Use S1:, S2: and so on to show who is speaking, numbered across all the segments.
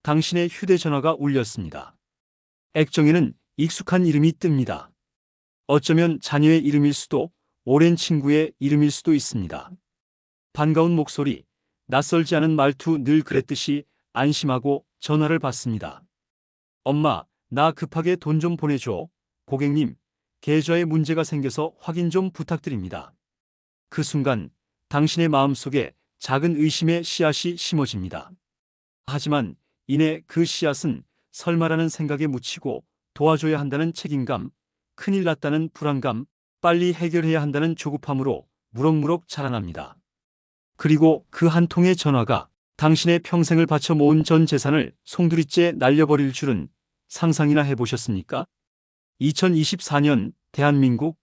S1: 당신의 휴대전화가 울렸습니다. 액정에는 익숙한 이름이 뜹니다. 어쩌면 자녀의 이름일 수도, 오랜 친구의 이름일 수도 있습니다. 반가운 목소리, 낯설지 않은 말투, 늘 그랬듯이 안심하고 전화를 받습니다. 엄마, 나 급하게 돈 좀 보내줘. 고객님, 계좌에 문제가 생겨서 확인 좀 부탁드립니다. 그 순간 당신의 마음속에 작은 의심의 씨앗이 심어집니다. 하지만 이내 그 씨앗은 설마라는 생각에 묻히고 도와줘야 한다는 책임감, 큰일 났다는 불안감, 빨리 해결해야 한다는 조급함으로 무럭무럭 자라납니다. 그리고 그 한 통의 전화가 당신의 평생을 바쳐 모은 전 재산을 송두리째 날려버릴 줄은 상상이나 해보셨습니까? 2024년 대한민국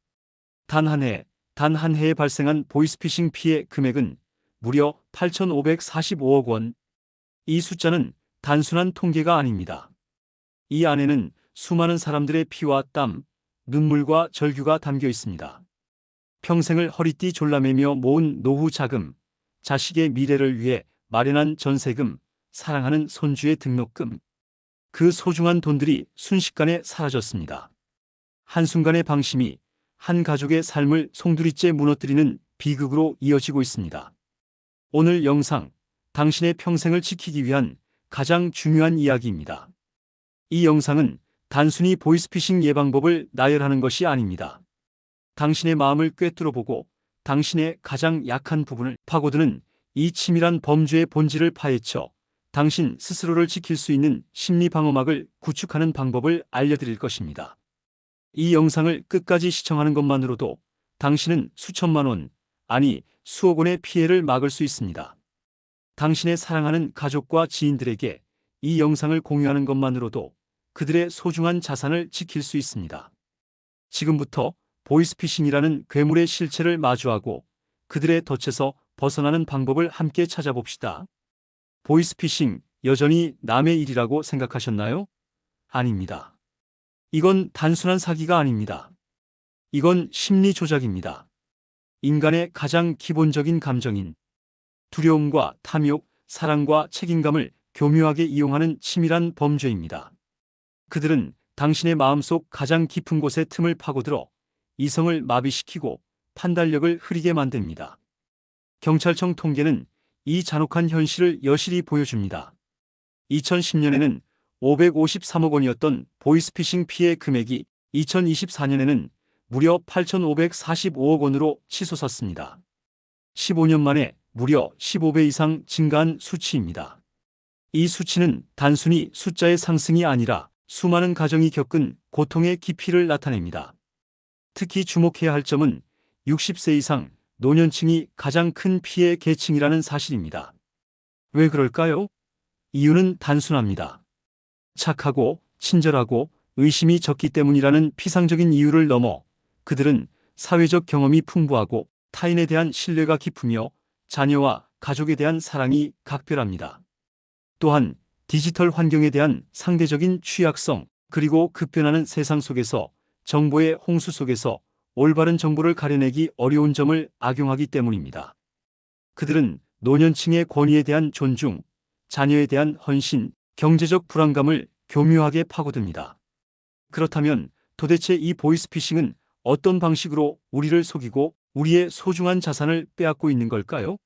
S1: 단 한 해에 발생한 보이스피싱 피해 금액은 무려 8,545억 원. 이 숫자는 단순한 통계가 아닙니다. 이 안에는 수많은 사람들의 피와 땀, 눈물과 절규가 담겨 있습니다. 평생을 허리띠 졸라매며 모은 노후 자금, 자식의 미래를 위해 마련한 전세금, 사랑하는 손주의 등록금. 그 소중한 돈들이 순식간에 사라졌습니다. 한순간의 방심이 한 가족의 삶을 송두리째 무너뜨리는 비극으로 이어지고 있습니다. 오늘 영상, 당신의 평생을 지키기 위한 가장 중요한 이야기입니다. 이 영상은 단순히 보이스피싱 예방법을 나열하는 것이 아닙니다. 당신의 마음을 꿰뚫어보고 당신의 가장 약한 부분을 파고드는 이 치밀한 범죄의 본질을 파헤쳐 당신 스스로를 지킬 수 있는 심리 방어막을 구축하는 방법을 알려드릴 것입니다. 이 영상을 끝까지 시청하는 것만으로도 당신은 수천만 원, 아니 수억 원의 피해를 막을 수 있습니다. 당신의 사랑하는 가족과 지인들에게 이 영상을 공유하는 것만으로도 그들의 소중한 자산을 지킬 수 있습니다. 지금부터 보이스피싱이라는 괴물의 실체를 마주하고 그들의 덫에서 벗어나는 방법을 함께 찾아봅시다. 보이스피싱, 여전히 남의 일이라고 생각하셨나요? 아닙니다. 이건 단순한 사기가 아닙니다. 이건 심리 조작입니다. 인간의 가장 기본적인 감정인 두려움과 탐욕, 사랑과 책임감을 교묘하게 이용하는 치밀한 범죄입니다. 그들은 당신의 마음속 가장 깊은 곳에 틈을 파고들어 이성을 마비시키고 판단력을 흐리게 만듭니다. 경찰청 통계는 이 잔혹한 현실을 여실히 보여줍니다. 2010년에는 553억 원이었던 보이스피싱 피해 금액이 2024년에는 무려 8,545억 원으로 치솟았습니다. 15년 만에 무려 15배 이상 증가한 수치입니다. 이 수치는 단순히 숫자의 상승이 아니라 수많은 가정이 겪은 고통의 깊이를 나타냅니다. 특히 주목해야 할 점은 60세 이상 노년층이 가장 큰 피해 계층이라는 사실입니다. 왜 그럴까요? 이유는 단순합니다. 착하고 친절하고 의심이 적기 때문이라는 피상적인 이유를 넘어 그들은 사회적 경험이 풍부하고 타인에 대한 신뢰가 깊으며 자녀와 가족에 대한 사랑이 각별합니다. 또한 디지털 환경에 대한 상대적인 취약성, 그리고 급변하는 세상 속에서 정보의 홍수 속에서 올바른 정보를 가려내기 어려운 점을 악용하기 때문입니다. 그들은 노년층의 권위에 대한 존중, 자녀에 대한 헌신, 경제적 불안감을 교묘하게 파고듭니다. 그렇다면 도대체 이 보이스피싱은 어떤 방식으로 우리를 속이고 우리의 소중한 자산을 빼앗고 있는 걸까요?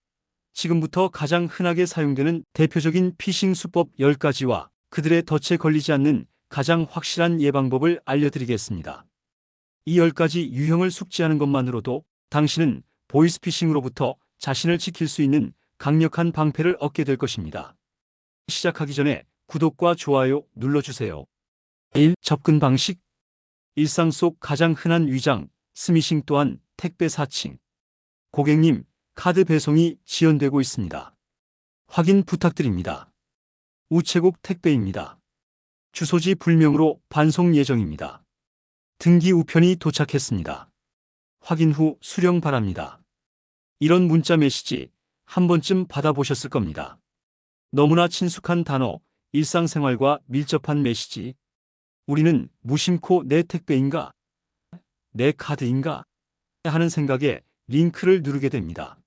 S1: 지금부터 가장 흔하게 사용되는 대표적인 피싱 수법 10가지와 그들의 덫에 걸리지 않는 가장 확실한 예방법을 알려드리겠습니다. 이 10가지 유형을 숙지하는 것만으로도 당신은 보이스피싱으로부터 자신을 지킬 수 있는 강력한 방패를 얻게 될 것입니다. 시작하기 전에 구독과 좋아요 눌러주세요. 1. 접근 방식. 일상 속 가장 흔한 위장, 스미싱 또한 택배 사칭. 고객님, 카드 배송이 지연되고 있습니다. 확인 부탁드립니다. 우체국 택배입니다. 주소지 불명으로 반송 예정입니다. 등기 우편이 도착했습니다. 확인 후 수령 바랍니다. 이런 문자 메시지 한 번쯤 받아보셨을 겁니다. 너무나 친숙한 단어, 일상생활과 밀접한 메시지. 우리는 무심코 내 택배인가? 내 카드인가? 하는 생각에 링크를 누르게 됩니다.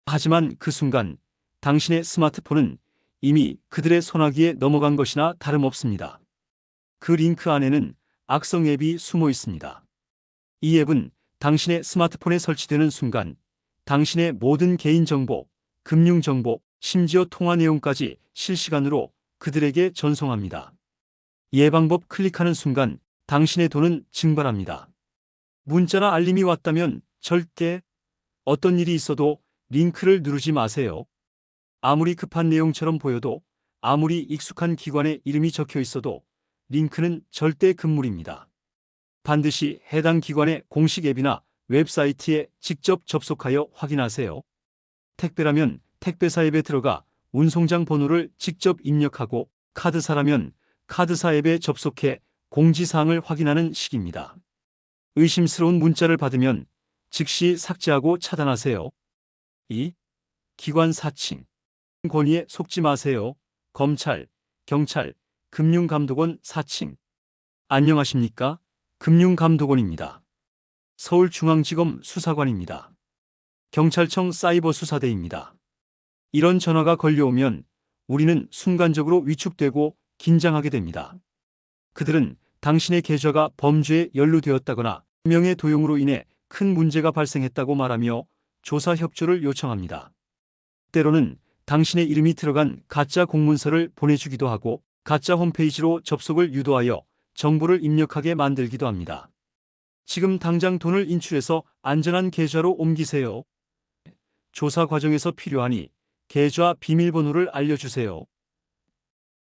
S1: 하지만 그 순간 당신의 스마트폰은 이미 그들의 손아귀에 넘어간 것이나 다름없습니다. 그 링크 안에는 악성 앱이 숨어 있습니다. 이 앱은 당신의 스마트폰에 설치되는 순간 당신의 모든 개인정보, 금융정보, 심지어 통화 내용까지 실시간으로 그들에게 전송합니다. 예방법 클릭하는 순간 당신의 돈은 증발합니다. 문자나 알림이 왔다면 절대 어떤 일이 있어도 링크를 누르지 마세요. 아무리 급한 내용처럼 보여도, 아무리 익숙한 기관의 이름이 적혀 있어도 링크는 절대 금물입니다. 반드시 해당 기관의 공식 앱이나 웹사이트에 직접 접속하여 확인하세요. 택배라면 택배사 앱에 들어가 운송장 번호를 직접 입력하고, 카드사라면 카드사 앱에 접속해 공지사항을 확인하는 식입니다. 의심스러운 문자를 받으면 즉시 삭제하고 차단하세요. 2. 기관 사칭. 권위에 속지 마세요. 검찰, 경찰, 금융감독원 사칭. 안녕하십니까? 금융감독원입니다. 서울중앙지검 수사관입니다. 경찰청 사이버수사대입니다. 이런 전화가 걸려오면 우리는 순간적으로 위축되고 긴장하게 됩니다. 그들은 당신의 계좌가 범죄에 연루되었다거나 명예도용으로 인해 큰 문제가 발생했다고 말하며 조사 협조를 요청합니다. 때로는 당신의 이름이 들어간 가짜 공문서를 보내주기도 하고, 가짜 홈페이지로 접속을 유도하여 정보를 입력하게 만들기도 합니다. 지금 당장 돈을 인출해서 안전한 계좌로 옮기세요. 조사 과정에서 필요하니 계좌 비밀번호를 알려주세요.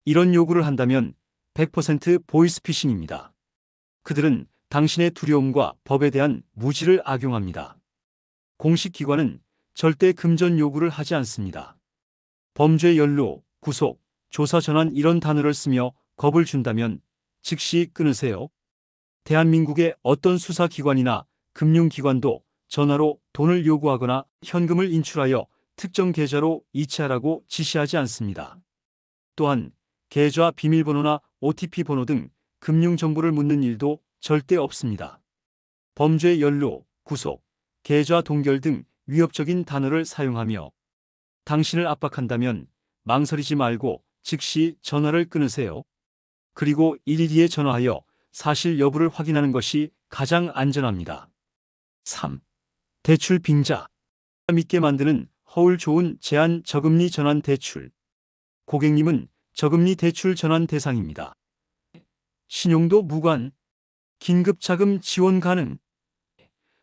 S1: 이런 요구를 한다면 100% 보이스피싱입니다. 그들은 당신의 두려움과 법에 대한 무지를 악용합니다. 공식 기관은 절대 금전 요구를 하지 않습니다. 범죄 연루, 구속, 조사 전환 이런 단어를 쓰며 겁을 준다면 즉시 끊으세요. 대한민국의 어떤 수사기관이나 금융기관도 전화로 돈을 요구하거나 현금을 인출하여 특정 계좌로 이체하라고 지시하지 않습니다. 또한 계좌 비밀번호나 OTP 번호 등 금융정보를 묻는 일도 절대 없습니다. 범죄 연루, 구속, 계좌 동결 등 위협적인 단어를 사용하며 당신을 압박한다면 망설이지 말고 즉시 전화를 끊으세요. 그리고 112에 전화하여 사실 여부를 확인하는 것이 가장 안전합니다. 3. 대출 빙자. 믿게 만드는 허울 좋은 제한 저금리 전환 대출. 고객님은 저금리 대출 전환 대상입니다. 신용도 무관, 긴급 자금 지원 가능,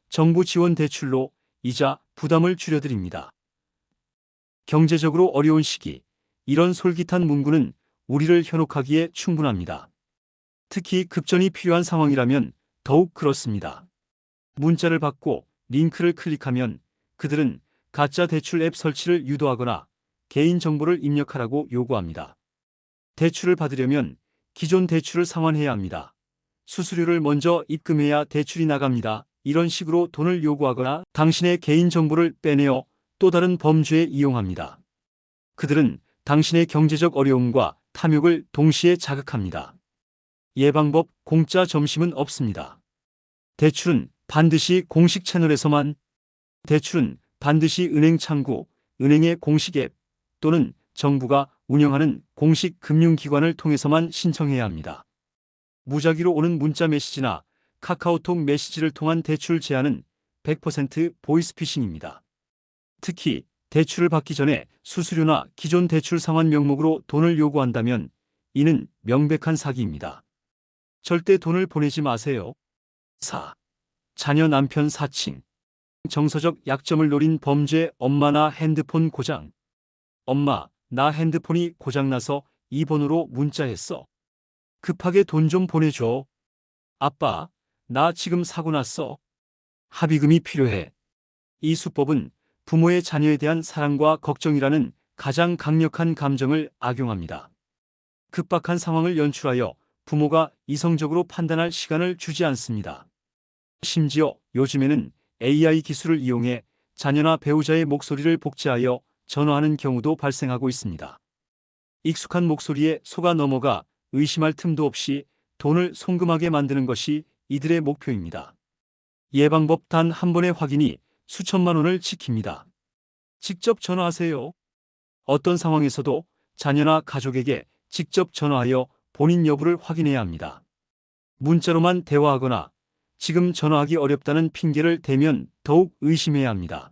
S1: 정부 지원 대출로 이자 부담을 줄여드립니다. 경제적으로 어려운 시기, 이런 솔깃한 문구는 우리를 현혹하기에 충분합니다. 특히 급전이 필요한 상황이라면 더욱 그렇습니다. 문자를 받고 링크를 클릭하면 그들은 가짜 대출 앱 설치를 유도하거나 개인 정보를 입력하라고 요구합니다. 대출을 받으려면 기존 대출을 상환해야 합니다. 수수료를 먼저 입금해야 대출이 나갑니다. 이런 식으로 돈을 요구하거나 당신의 개인 정보를 빼내어 또 다른 범죄에 이용합니다. 그들은 당신의 경제적 어려움과 탐욕을 동시에 자극합니다. 예방법 공짜 점심은 없습니다. 대출은 반드시 공식 채널에서만, 대출은 반드시 은행 창구, 은행의 공식 앱 또는 정부가 운영하는 공식 금융기관을 통해서만 신청해야 합니다. 무작위로 오는 문자 메시지나 카카오톡 메시지를 통한 대출 제안은 100% 보이스피싱입니다. 특히 대출을 받기 전에 수수료나 기존 대출 상환 명목으로 돈을 요구한다면 이는 명백한 사기입니다. 절대 돈을 보내지 마세요. 4. 자녀 남편 사칭. 정서적 약점을 노린 범죄. 엄마나 핸드폰 고장. 엄마, 나 핸드폰이 고장나서 이 번호로 문자했어. 급하게 돈 좀 보내줘. 아빠, 나 지금 사고 났어. 합의금이 필요해. 이 수법은 부모의 자녀에 대한 사랑과 걱정이라는 가장 강력한 감정을 악용합니다. 급박한 상황을 연출하여 부모가 이성적으로 판단할 시간을 주지 않습니다. 심지어 요즘에는 AI 기술을 이용해 자녀나 배우자의 목소리를 복제하여 전화하는 경우도 발생하고 있습니다. 익숙한 목소리에 속아 넘어가 의심할 틈도 없이 돈을 송금하게 만드는 것이 이들의 목표입니다. 예방법 단 한 번의 확인이 수천만 원을 지킵니다. 직접 전화하세요. 어떤 상황에서도 자녀나 가족에게 직접 전화하여 본인 여부를 확인해야 합니다. 문자로만 대화하거나 지금 전화하기 어렵다는 핑계를 대면 더욱 의심해야 합니다.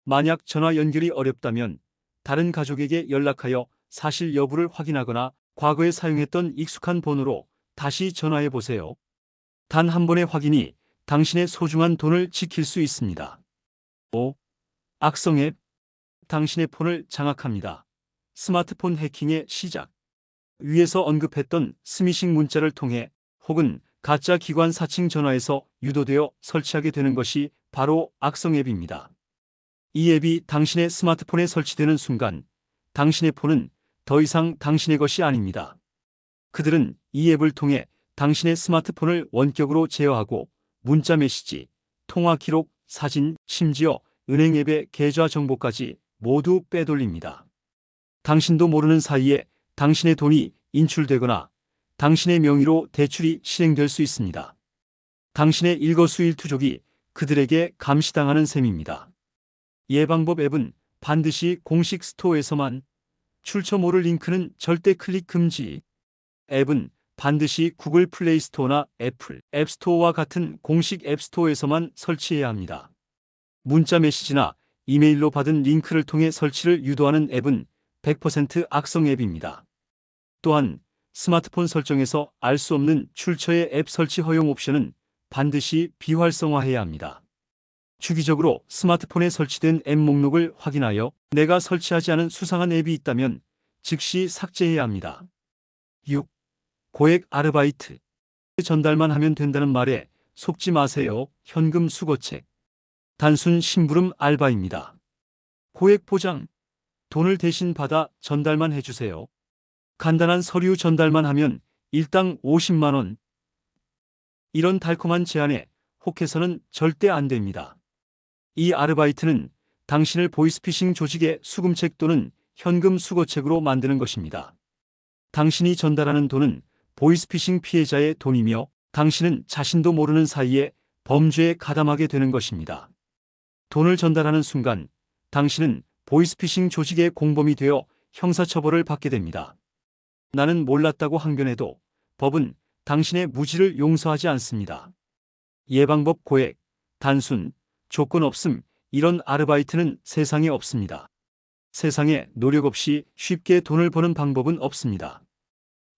S1: 만약 전화 연결이 어렵다면 다른 가족에게 연락하여 사실 여부를 확인하거나 과거에 사용했던 익숙한 번호로 다시 전화해 보세요. 단 한 번의 확인이 당신의 소중한 돈을 지킬 수 있습니다. 5. 악성 앱. 당신의 폰을 장악합니다. 스마트폰 해킹의 시작. 위에서 언급했던 스미싱 문자를 통해 혹은 가짜 기관 사칭 전화에서 유도되어 설치하게 되는 것이 바로 악성 앱입니다. 이 앱이 당신의 스마트폰에 설치되는 순간 당신의 폰은 더 이상 당신의 것이 아닙니다. 그들은 이 앱을 통해 당신의 스마트폰을 원격으로 제어하고 문자 메시지, 통화 기록, 사진, 심지어 은행 앱의 계좌 정보까지 모두 빼돌립니다. 당신도 모르는 사이에 당신의 돈이 인출되거나 당신의 명의로 대출이 실행될 수 있습니다. 당신의 일거수일투족이 그들에게 감시당하는 셈입니다. 예방법 앱은 반드시 공식 스토어에서만, 출처 모를 링크는 절대 클릭 금지. 앱은 반드시 구글 플레이 스토어나 애플 앱 스토어와 같은 공식 앱 스토어에서만 설치해야 합니다. 문자 메시지나 이메일로 받은 링크를 통해 설치를 유도하는 앱은 100% 악성 앱입니다. 또한 스마트폰 설정에서 알 수 없는 출처의 앱 설치 허용 옵션은 반드시 비활성화해야 합니다. 주기적으로 스마트폰에 설치된 앱 목록을 확인하여 내가 설치하지 않은 수상한 앱이 있다면 즉시 삭제해야 합니다. 6. 고액 아르바이트. 전달만 하면 된다는 말에 속지 마세요. 현금 수거책. 단순 심부름 알바입니다. 고액 포장. 돈을 대신 받아 전달만 해주세요. 간단한 서류 전달만 하면 일당 50만 원. 이런 달콤한 제안에 혹해서는 절대 안 됩니다. 이 아르바이트는 당신을 보이스피싱 조직의 수금책 또는 현금 수거책으로 만드는 것입니다. 당신이 전달하는 돈은 보이스피싱 피해자의 돈이며 당신은 자신도 모르는 사이에 범죄에 가담하게 되는 것입니다. 돈을 전달하는 순간 당신은 보이스피싱 조직의 공범이 되어 형사처벌을 받게 됩니다. 나는 몰랐다고 항변해도 법은 당신의 무지를 용서하지 않습니다. 예방법 고액, 단순, 조건 없음. 이런 아르바이트는 세상에 없습니다. 세상에 노력 없이 쉽게 돈을 버는 방법은 없습니다.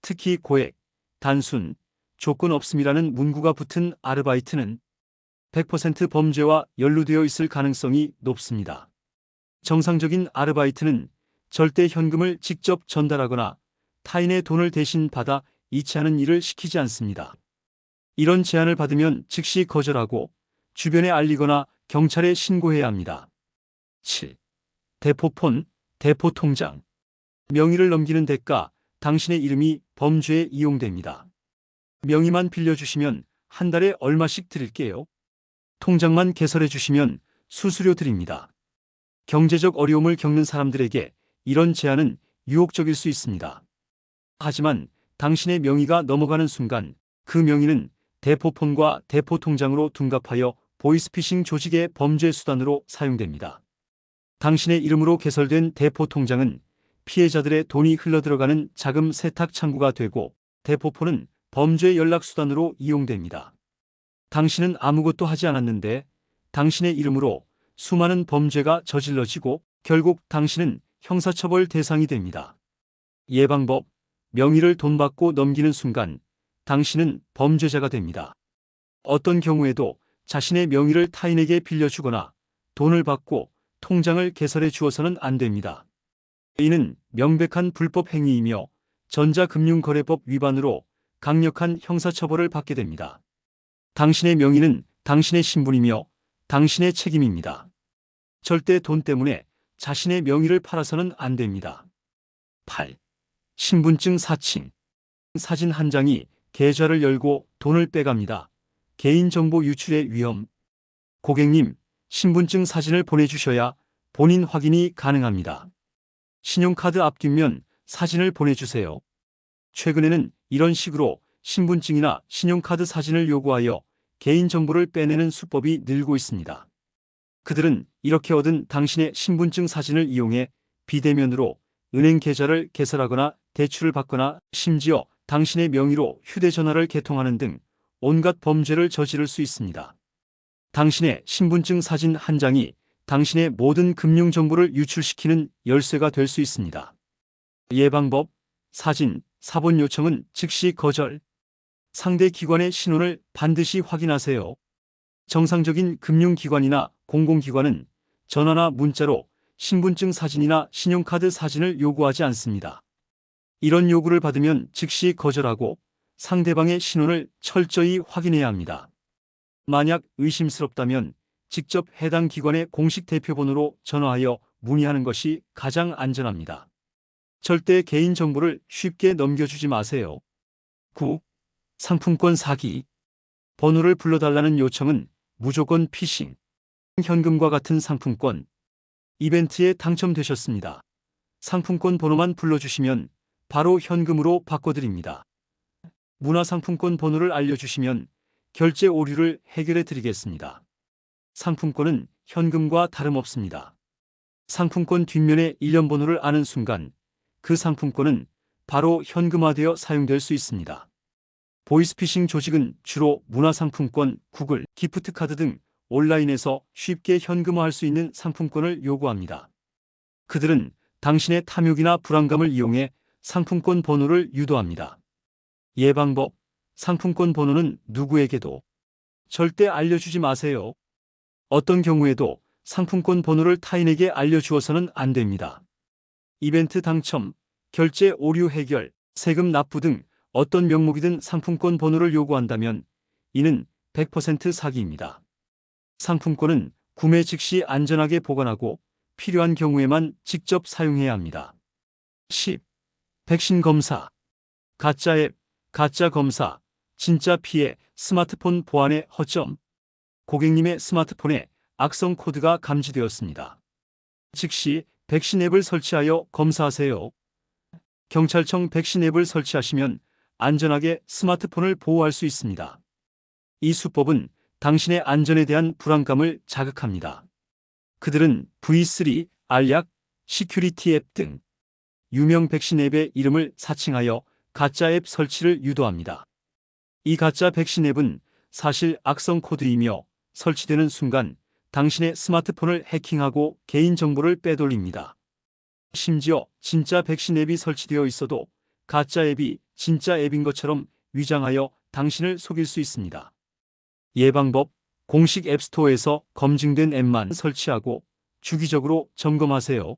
S1: 특히 고액, 단순, 조건 없음이라는 문구가 붙은 아르바이트는 100% 범죄와 연루되어 있을 가능성이 높습니다. 정상적인 아르바이트는 절대 현금을 직접 전달하거나 타인의 돈을 대신 받아 이체하는 일을 시키지 않습니다. 이런 제안을 받으면 즉시 거절하고 주변에 알리거나 경찰에 신고해야 합니다. 7. 대포폰, 대포통장. 명의를 넘기는 대가, 당신의 이름이 범죄에 이용됩니다. 명의만 빌려주시면 한 달에 얼마씩 드릴게요. 통장만 개설해 주시면 수수료 드립니다. 경제적 어려움을 겪는 사람들에게 이런 제안은 유혹적일 수 있습니다. 하지만 당신의 명의가 넘어가는 순간 그 명의는 대포폰과 대포통장으로 둔갑하여 보이스피싱 조직의 범죄 수단으로 사용됩니다. 당신의 이름으로 개설된 대포통장은 피해자들의 돈이 흘러들어가는 자금 세탁 창구가 되고 대포폰은 범죄 연락 수단으로 이용됩니다. 당신은 아무것도 하지 않았는데 당신의 이름으로 수많은 범죄가 저질러지고 결국 당신은 형사처벌 대상이 됩니다. 예방법, 명의를 돈 받고 넘기는 순간 당신은 범죄자가 됩니다. 어떤 경우에도 자신의 명의를 타인에게 빌려주거나 돈을 받고 통장을 개설해 주어서는 안 됩니다. 이는 명백한 불법 행위이며 전자금융거래법 위반으로 강력한 형사처벌을 받게 됩니다. 당신의 명의는 당신의 신분이며 당신의 책임입니다. 절대 돈 때문에 자신의 명의를 팔아서는 안 됩니다. 8. 신분증 사칭. 사진 한 장이 계좌를 열고 돈을 빼갑니다. 개인정보 유출의 위험. 고객님, 신분증 사진을 보내주셔야 본인 확인이 가능합니다. 신용카드 앞뒷면 사진을 보내주세요. 최근에는 이런 식으로 신분증이나 신용카드 사진을 요구하여 개인정보를 빼내는 수법이 늘고 있습니다. 그들은 이렇게 얻은 당신의 신분증 사진을 이용해 비대면으로 은행 계좌를 개설하거나 대출을 받거나 심지어 당신의 명의로 휴대전화를 개통하는 등 온갖 범죄를 저지를 수 있습니다. 당신의 신분증 사진 한 장이 당신의 모든 금융 정보를 유출시키는 열쇠가 될 수 있습니다. 예방법, 사진, 사본 요청은 즉시 거절. 상대 기관의 신원을 반드시 확인하세요. 정상적인 금융기관이나 공공기관은 전화나 문자로 신분증 사진이나 신용카드 사진을 요구하지 않습니다. 이런 요구를 받으면 즉시 거절하고 상대방의 신원을 철저히 확인해야 합니다. 만약 의심스럽다면 직접 해당 기관의 공식 대표번호로 전화하여 문의하는 것이 가장 안전합니다. 절대 개인정보를 쉽게 넘겨주지 마세요. 9. 상품권 사기. 번호를 불러달라는 요청은 무조건 피싱. 현금과 같은 상품권. 이벤트에 당첨되셨습니다. 상품권 번호만 불러주시면 바로 현금으로 바꿔드립니다. 문화상품권 번호를 알려주시면 결제 오류를 해결해 드리겠습니다. 상품권은 현금과 다름없습니다. 상품권 뒷면의 일련 번호를 아는 순간 그 상품권은 바로 현금화되어 사용될 수 있습니다. 보이스피싱 조직은 주로 문화상품권, 구글, 기프트카드 등 온라인에서 쉽게 현금화할 수 있는 상품권을 요구합니다. 그들은 당신의 탐욕이나 불안감을 이용해 상품권 번호를 유도합니다. 예방법, 상품권 번호는 누구에게도 절대 알려주지 마세요. 어떤 경우에도 상품권 번호를 타인에게 알려주어서는 안 됩니다. 이벤트 당첨, 결제 오류 해결, 세금 납부 등 어떤 명목이든 상품권 번호를 요구한다면 이는 100% 사기입니다. 상품권은 구매 즉시 안전하게 보관하고 필요한 경우에만 직접 사용해야 합니다. 10. 백신 검사. 가짜 앱, 가짜 검사, 진짜 피해, 스마트폰 보안의 허점. 고객님의 스마트폰에 악성 코드가 감지되었습니다. 즉시 백신 앱을 설치하여 검사하세요. 경찰청 백신 앱을 설치하시면 안전하게 스마트폰을 보호할 수 있습니다. 이 수법은 당신의 안전에 대한 불안감을 자극합니다. 그들은 V3, 알약, 시큐리티 앱 등 유명 백신 앱의 이름을 사칭하여 가짜 앱 설치를 유도합니다. 이 가짜 백신 앱은 사실 악성 코드이며 설치되는 순간 당신의 스마트폰을 해킹하고 개인정보를 빼돌립니다. 심지어 진짜 백신 앱이 설치되어 있어도 가짜 앱이 진짜 앱인 것처럼 위장하여 당신을 속일 수 있습니다. 예방법, 공식 앱스토어에서 검증된 앱만 설치하고 주기적으로 점검하세요.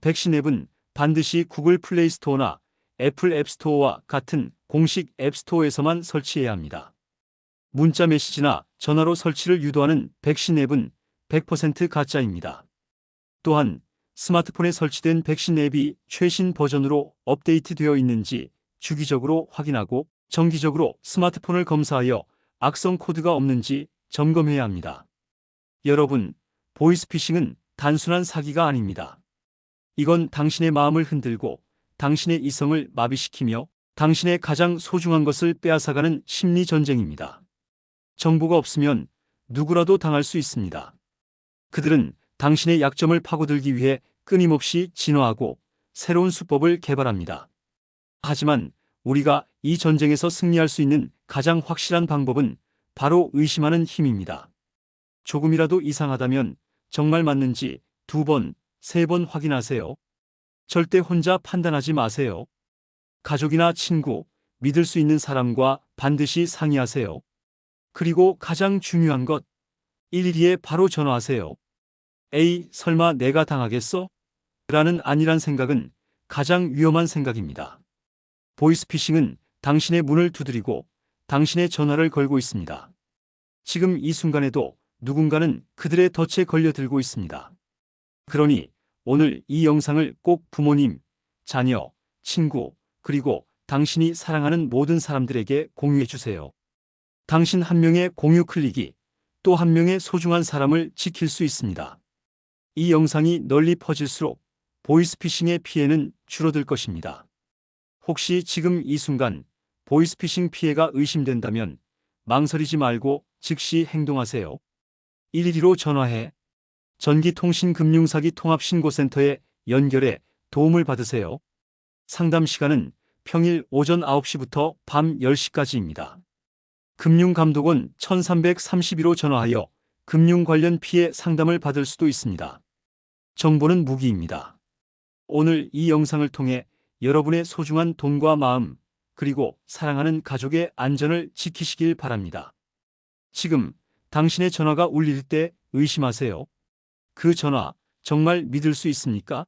S1: 백신 앱은 반드시 구글 플레이 스토어나 애플 앱스토어와 같은 공식 앱스토어에서만 설치해야 합니다. 문자 메시지나 전화로 설치를 유도하는 백신 앱은 100% 가짜입니다. 또한 스마트폰에 설치된 백신 앱이 최신 버전으로 업데이트되어 있는지 주기적으로 확인하고 정기적으로 스마트폰을 검사하여 악성 코드가 없는지 점검해야 합니다. 여러분, 보이스피싱은 단순한 사기가 아닙니다. 이건 당신의 마음을 흔들고 당신의 이성을 마비시키며 당신의 가장 소중한 것을 빼앗아가는 심리 전쟁입니다. 정보가 없으면 누구라도 당할 수 있습니다. 그들은 당신의 약점을 파고들기 위해 끊임없이 진화하고 새로운 수법을 개발합니다. 하지만 우리가 이 전쟁에서 승리할 수 있는 가장 확실한 방법은 바로 의심하는 힘입니다. 조금이라도 이상하다면 정말 맞는지 2번, 3번 확인하세요. 절대 혼자 판단하지 마세요. 가족이나 친구, 믿을 수 있는 사람과 반드시 상의하세요. 그리고 가장 중요한 것, 112에 바로 전화하세요. 에이, 설마 내가 당하겠어? 라는 아니란 생각은 가장 위험한 생각입니다. 보이스피싱은 당신의 문을 두드리고 당신의 전화를 걸고 있습니다. 지금 이 순간에도 누군가는 그들의 덫에 걸려들고 있습니다. 그러니 오늘 이 영상을 꼭 부모님, 자녀, 친구, 그리고 당신이 사랑하는 모든 사람들에게 공유해 주세요. 당신 한 명의 공유 클릭이 또 한 명의 소중한 사람을 지킬 수 있습니다. 이 영상이 널리 퍼질수록 보이스피싱의 피해는 줄어들 것입니다. 혹시 지금 이 순간 보이스피싱 피해가 의심된다면 망설이지 말고 즉시 행동하세요. 112로 전화해 전기통신금융사기 통합신고센터에 연결해 도움을 받으세요. 상담 시간은 평일 오전 9시부터 밤 10시까지입니다. 금융감독원 1332로 전화하여 금융 관련 피해 상담을 받을 수도 있습니다. 정보는 무기입니다. 오늘 이 영상을 통해 여러분의 소중한 돈과 마음, 그리고 사랑하는 가족의 안전을 지키시길 바랍니다. 지금 당신의 전화가 울릴 때 의심하세요. 그 전화 정말 믿을 수 있습니까?